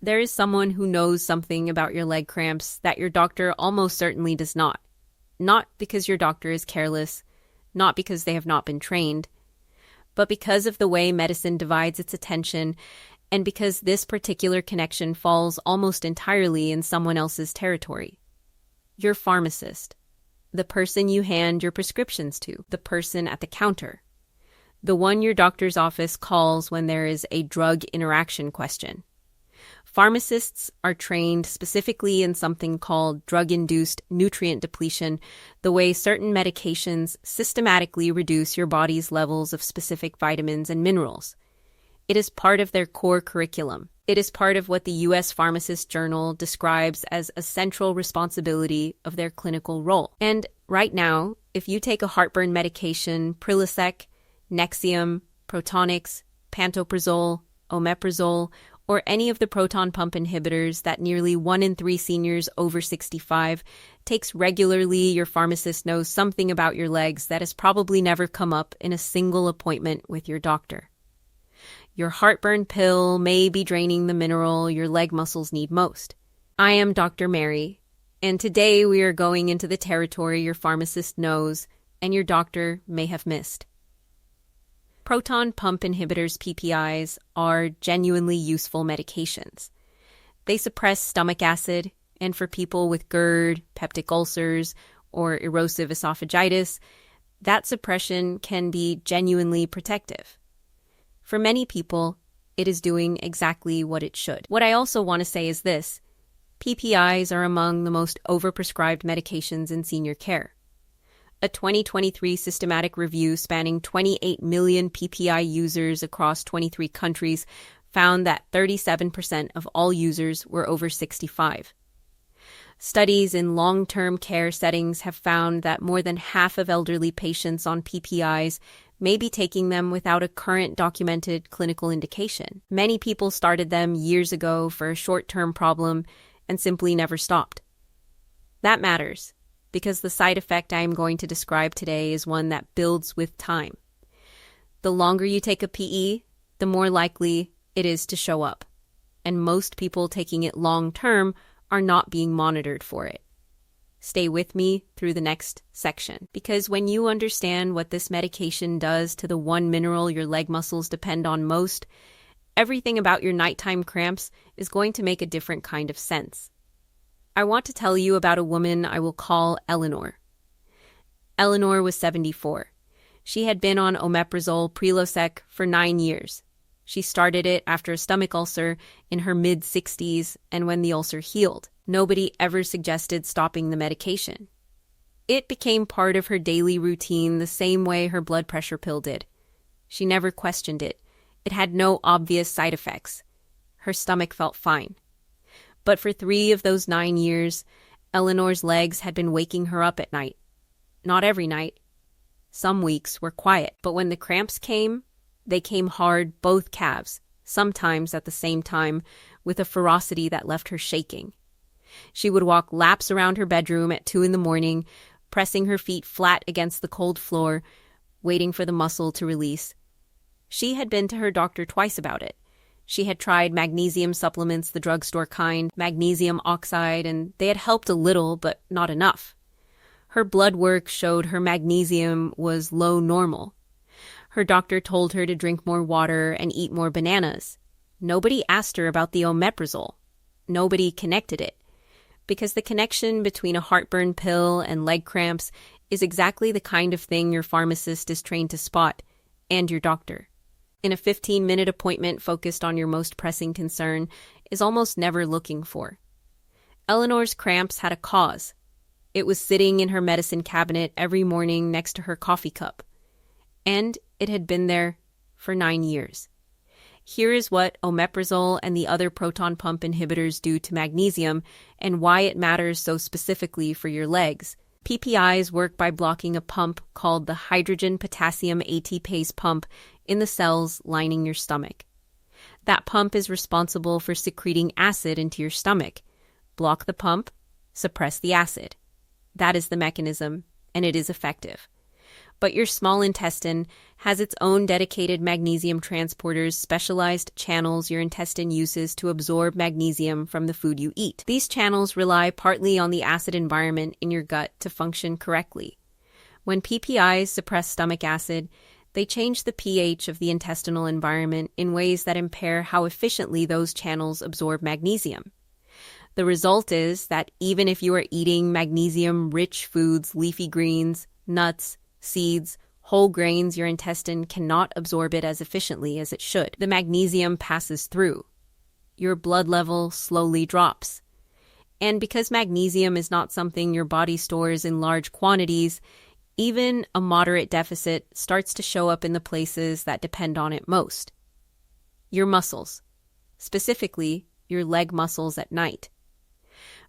There is someone who knows something about your leg cramps that your doctor almost certainly does not. Not because your doctor is careless, not because they have not been trained, but because of the way medicine divides its attention and because this particular connection falls almost entirely in someone else's territory. Your pharmacist, the person you hand your prescriptions to, the person at the counter, the one your doctor's office calls when there is a drug interaction question. Pharmacists are trained specifically in something called drug-induced nutrient depletion, the way certain medications systematically reduce your body's levels of specific vitamins and minerals. It is part of their core curriculum. It is part of what the U.S. Pharmacist Journal describes as a central responsibility of their clinical role. And right now, if you take a heartburn medication, Prilosec, Nexium, Protonix, Pantoprazole, Omeprazole, or any of the proton pump inhibitors that nearly 1 in 3 seniors over 65 takes regularly, your pharmacist knows something about your legs that has probably never come up in a single appointment with your doctor. Your heartburn pill may be draining the mineral your leg muscles need most. I am Dr. Mary, and today we are going into the territory your pharmacist knows and your doctor may have missed. Proton pump inhibitors, PPIs, are genuinely useful medications. They suppress stomach acid, and for people with GERD, peptic ulcers, or erosive esophagitis, that suppression can be genuinely protective. For many people, it is doing exactly what it should. What I also want to say is this: PPIs are among the most overprescribed medications in senior care. A 2023 systematic review spanning 28 million PPI users across 23 countries found that 37% of all users were over 65. Studies in long-term care settings have found that more than half of elderly patients on PPIs may be taking them without a current documented clinical indication. Many people started them years ago for a short-term problem and simply never stopped. That matters, because the side effect I am going to describe today is one that builds with time. The longer you take a PE, the more likely it is to show up. And most people taking it long-term are not being monitored for it. Stay with me through the next section, because when you understand what this medication does to the one mineral your leg muscles depend on most, everything about your nighttime cramps is going to make a different kind of sense. I want to tell you about a woman I will call Eleanor. Eleanor was 74. She had been on Omeprazole Prilosec for 9 years. She started it after a stomach ulcer in her mid-60s, and when the ulcer healed, nobody ever suggested stopping the medication. It became part of her daily routine the same way her blood pressure pill did. She never questioned it. It had no obvious side effects. Her stomach felt fine. But for 3 of those 9 years, Eleanor's legs had been waking her up at night. Not every night. Some weeks were quiet, but when the cramps came, they came hard, both calves, sometimes at the same time, with a ferocity that left her shaking. She would walk laps around her bedroom at 2 a.m, pressing her feet flat against the cold floor, waiting for the muscle to release. She had been to her doctor twice about it. She had tried magnesium supplements, the drugstore kind, magnesium oxide, and they had helped a little, but not enough. Her blood work showed her magnesium was low normal. Her doctor told her to drink more water and eat more bananas. Nobody asked her about the Omeprazole. Nobody connected it. Because the connection between a heartburn pill and leg cramps is exactly the kind of thing your pharmacist is trained to spot, and your doctor. In a 15-minute appointment focused on your most pressing concern is almost never looking for. Eleanor's cramps had a cause. It was sitting in her medicine cabinet every morning next to her coffee cup. And it had been there for 9 years. Here is what Omeprazole and the other proton pump inhibitors do to magnesium and why it matters so specifically for your legs. PPIs work by blocking a pump called the hydrogen potassium ATPase pump in the cells lining your stomach. That pump is responsible for secreting acid into your stomach. Block the pump, suppress the acid. That is the mechanism, and it is effective. But your small intestine has its own dedicated magnesium transporters, specialized channels your intestine uses to absorb magnesium from the food you eat. These channels rely partly on the acid environment in your gut to function correctly. When PPIs suppress stomach acid, they change the pH of the intestinal environment in ways that impair how efficiently those channels absorb magnesium. The result is that even if you are eating magnesium-rich foods, leafy greens, nuts, seeds, whole grains, your intestine cannot absorb it as efficiently as it should. The magnesium passes through. Your blood level slowly drops. And because magnesium is not something your body stores in large quantities, even a moderate deficit starts to show up in the places that depend on it most. Your muscles, specifically your leg muscles at night.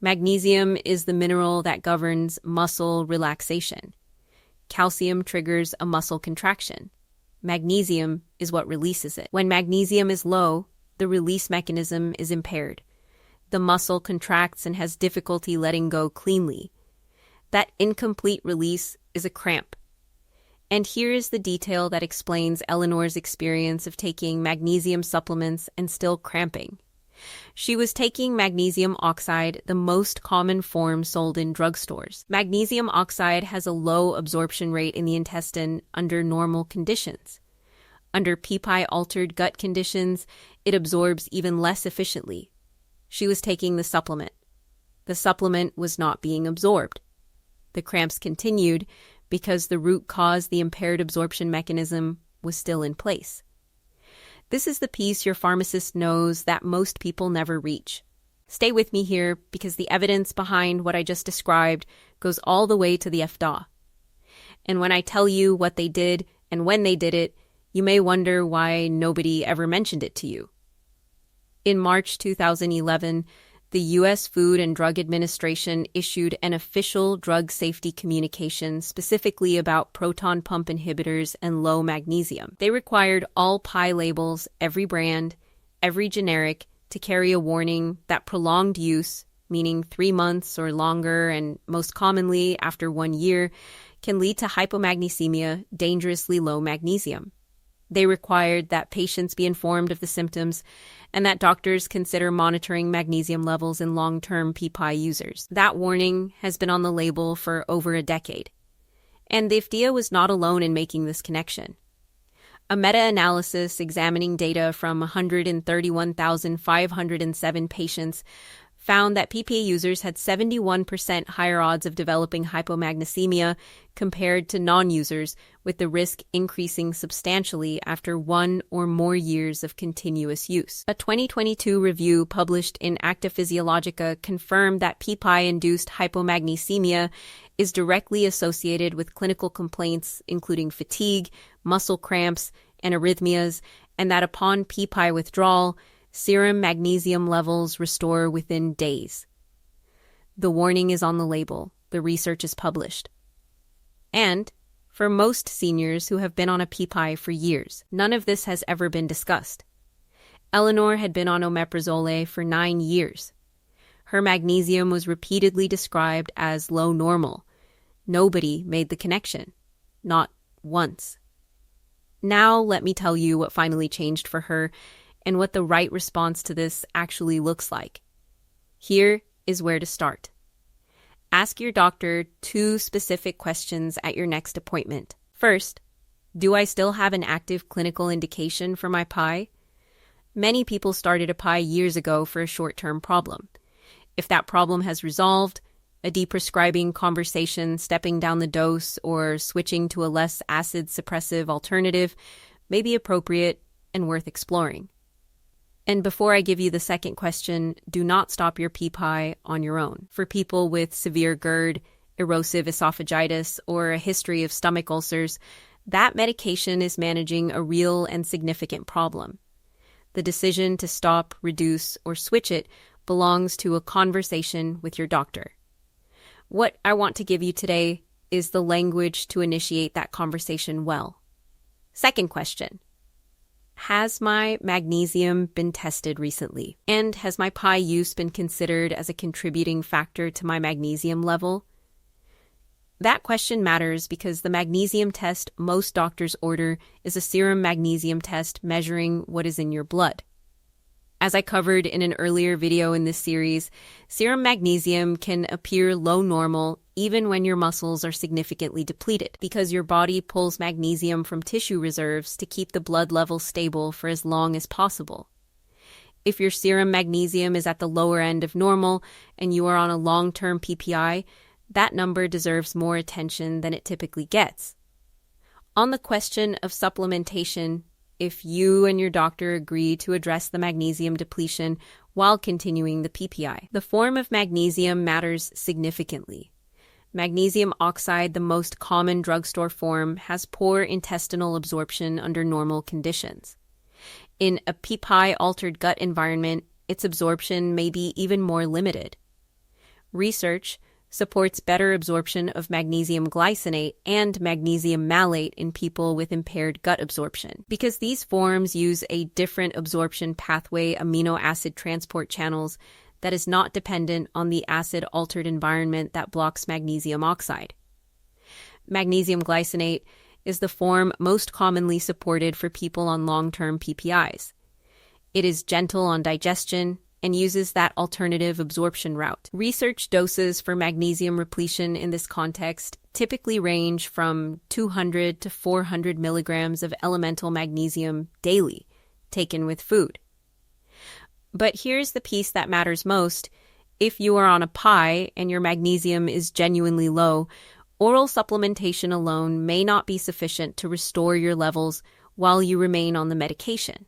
Magnesium is the mineral that governs muscle relaxation. Calcium triggers a muscle contraction. Magnesium is what releases it. When magnesium is low, the release mechanism is impaired. The muscle contracts and has difficulty letting go cleanly. That incomplete release is a cramp. And here is the detail that explains Eleanor's experience of taking magnesium supplements and still cramping. She was taking magnesium oxide, the most common form sold in drugstores. Magnesium oxide has a low absorption rate in the intestine under normal conditions. Under Ppi-altered gut conditions, it absorbs even less efficiently. She was taking the supplement. The supplement was not being absorbed. The cramps continued because the root cause, the impaired absorption mechanism, was still in place. This is the piece your pharmacist knows that most people never reach. Stay with me here because the evidence behind what I just described goes all the way to the FDA. And when I tell you what they did and when they did it, you may wonder why nobody ever mentioned it to you. In March 2011, the U.S. Food and Drug Administration issued an official drug safety communication specifically about proton pump inhibitors and low magnesium. They required all Ppi labels, every brand, every generic, to carry a warning that prolonged use, meaning 3 months or longer, and most commonly after 1 year, can lead to hypomagnesemia, dangerously low magnesium. They required that patients be informed of the symptoms and that doctors consider monitoring magnesium levels in long-term PPI users. That warning has been on the label for over a decade. And the FDA was not alone in making this connection. A meta-analysis examining data from 131,507 patients found that PPI users had 71% higher odds of developing hypomagnesemia compared to non-users, with the risk increasing substantially after 1 or more years of continuous use. A 2022 review published in Acta Physiologica confirmed that PPI-induced hypomagnesemia is directly associated with clinical complaints including fatigue, muscle cramps, and arrhythmias, and that upon PPI withdrawal, serum magnesium levels restore within days. The warning is on the label. The research is published. And for most seniors who have been on a PPI for years, none of this has ever been discussed. Eleanor had been on Omeprazole for 9 years. Her magnesium was repeatedly described as low normal. Nobody made the connection. Not once. Now let me tell you what finally changed for her and what the right response to this actually looks like. Here is where to start. Ask your doctor 2 specific questions at your next appointment. First, do I still have an active clinical indication for my Ppi? Many people started a Ppi years ago for a short-term problem. If that problem has resolved, a deprescribing conversation, stepping down the dose, or switching to a less acid-suppressive alternative may be appropriate and worth exploring. And before I give you the second question, do not stop your Ppi on your own. For people with severe GERD, erosive esophagitis, or a history of stomach ulcers, that medication is managing a real and significant problem. The decision to stop, reduce, or switch it belongs to a conversation with your doctor. What I want to give you today is the language to initiate that conversation well. Second question. Has my magnesium been tested recently? And has my Ppi use been considered as a contributing factor to my magnesium level? That question matters because the magnesium test most doctors order is a serum magnesium test measuring what is in your blood. As I covered in an earlier video in this series, serum magnesium can appear low normal even when your muscles are significantly depleted because your body pulls magnesium from tissue reserves to keep the blood level stable for as long as possible. If your serum magnesium is at the lower end of normal and you are on a long-term PPI, that number deserves more attention than it typically gets. On the question of supplementation, if you and your doctor agree to address the magnesium depletion while continuing the PPI, the form of magnesium matters significantly. Magnesium oxide, the most common drugstore form, has poor intestinal absorption under normal conditions. In a Ppi-altered gut environment, its absorption may be even more limited. Research supports better absorption of magnesium glycinate and magnesium malate in people with impaired gut absorption, because these forms use a different absorption pathway amino acid transport channels that is not dependent on the acid-altered environment that blocks magnesium oxide. Magnesium glycinate is the form most commonly supported for people on long-term PPIs. It is gentle on digestion and uses that alternative absorption route. Research doses for magnesium repletion in this context typically range from 200 to 400 milligrams of elemental magnesium daily, taken with food. But here's the piece that matters most. If you are on a Ppi and your magnesium is genuinely low, oral supplementation alone may not be sufficient to restore your levels while you remain on the medication.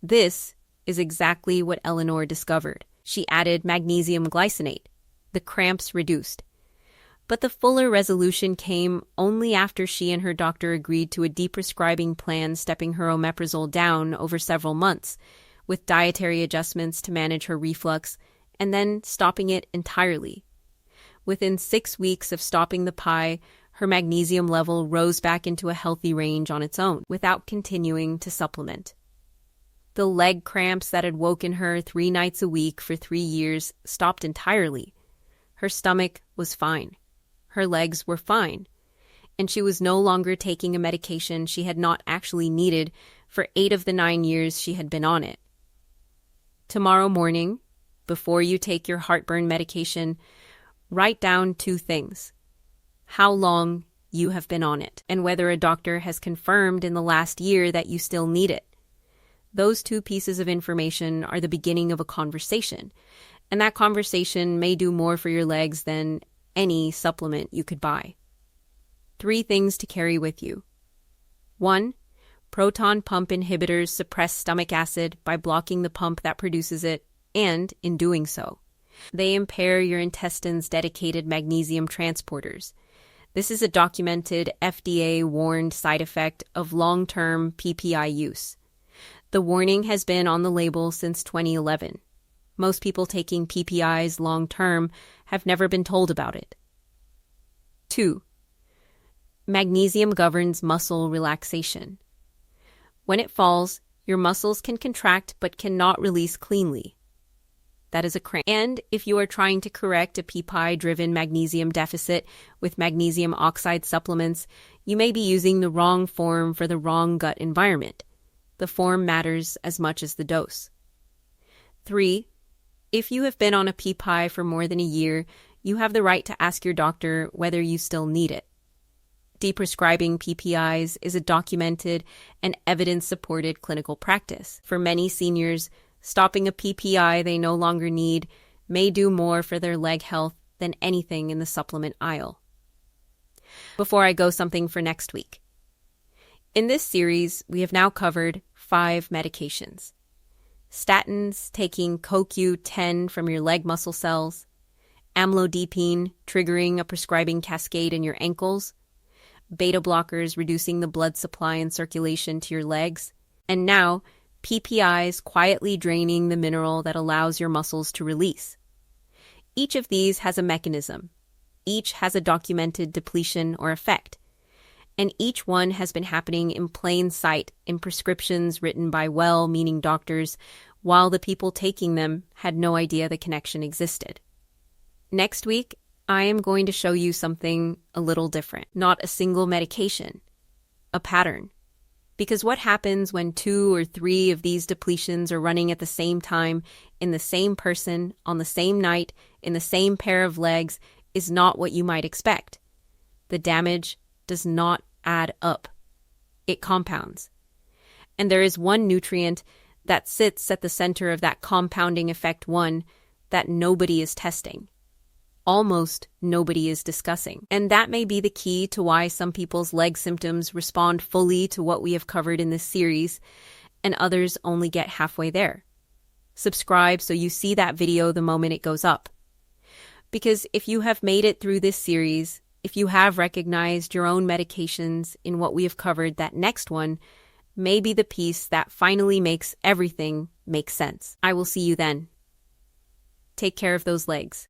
This is exactly what Eleanor discovered. She added magnesium glycinate. The cramps reduced. But the fuller resolution came only after she and her doctor agreed to a deprescribing plan stepping her omeprazole down over several months, with dietary adjustments to manage her reflux, and then stopping it entirely. Within 6 weeks of stopping the Ppi, her magnesium level rose back into a healthy range on its own, without continuing to supplement. The leg cramps that had woken her 3 nights a week for 3 years stopped entirely. Her stomach was fine. Her legs were fine. And she was no longer taking a medication she had not actually needed for 8 of the 9 years she had been on it. Tomorrow morning, before you take your heartburn medication, write down 2 things: how long you have been on it, and whether a doctor has confirmed in the last year that you still need it. Those 2 pieces of information are the beginning of a conversation, and that conversation may do more for your legs than any supplement you could buy. 3 things to carry with you. 1. Proton pump inhibitors suppress stomach acid by blocking the pump that produces it, and, in doing so, they impair your intestine's dedicated magnesium transporters. This is a documented FDA-warned side effect of long-term PPI use. The warning has been on the label since 2011. Most people taking PPIs long-term have never been told about it. 2. Magnesium governs muscle relaxation. When it falls, your muscles can contract but cannot release cleanly. That is a cramp. And if you are trying to correct a Ppi-driven magnesium deficit with magnesium oxide supplements, you may be using the wrong form for the wrong gut environment. The form matters as much as the dose. 3. If you have been on a Ppi for more than a year, you have the right to ask your doctor whether you still need it. Deprescribing PPIs is a documented and evidence-supported clinical practice. For many seniors, stopping a PPI they no longer need may do more for their leg health than anything in the supplement aisle. Before I go, something for next week. In this series, we have now covered 5 medications. Statins, taking CoQ10 from your leg muscle cells. Amlodipine, triggering a prescribing cascade in your ankles. Beta blockers, reducing the blood supply and circulation to your legs. And now, PPIs, quietly draining the mineral that allows your muscles to release. Each of these has a mechanism. Each has a documented depletion or effect. And each one has been happening in plain sight in prescriptions written by well-meaning doctors, while the people taking them had no idea the connection existed. Next week, I am going to show you something a little different. Not a single medication, a pattern. Because what happens when 2 or 3 of these depletions are running at the same time, in the same person, on the same night, in the same pair of legs, is not what you might expect. The damage does not add up. It compounds. And there is one nutrient that sits at the center of that compounding effect one that nobody is testing. Almost nobody is discussing. And that may be the key to why some people's leg symptoms respond fully to what we have covered in this series, and others only get halfway there. Subscribe so you see that video the moment it goes up. Because if you have made it through this series, if you have recognized your own medications in what we have covered, that next one may be the piece that finally makes everything make sense. I will see you then. Take care of those legs.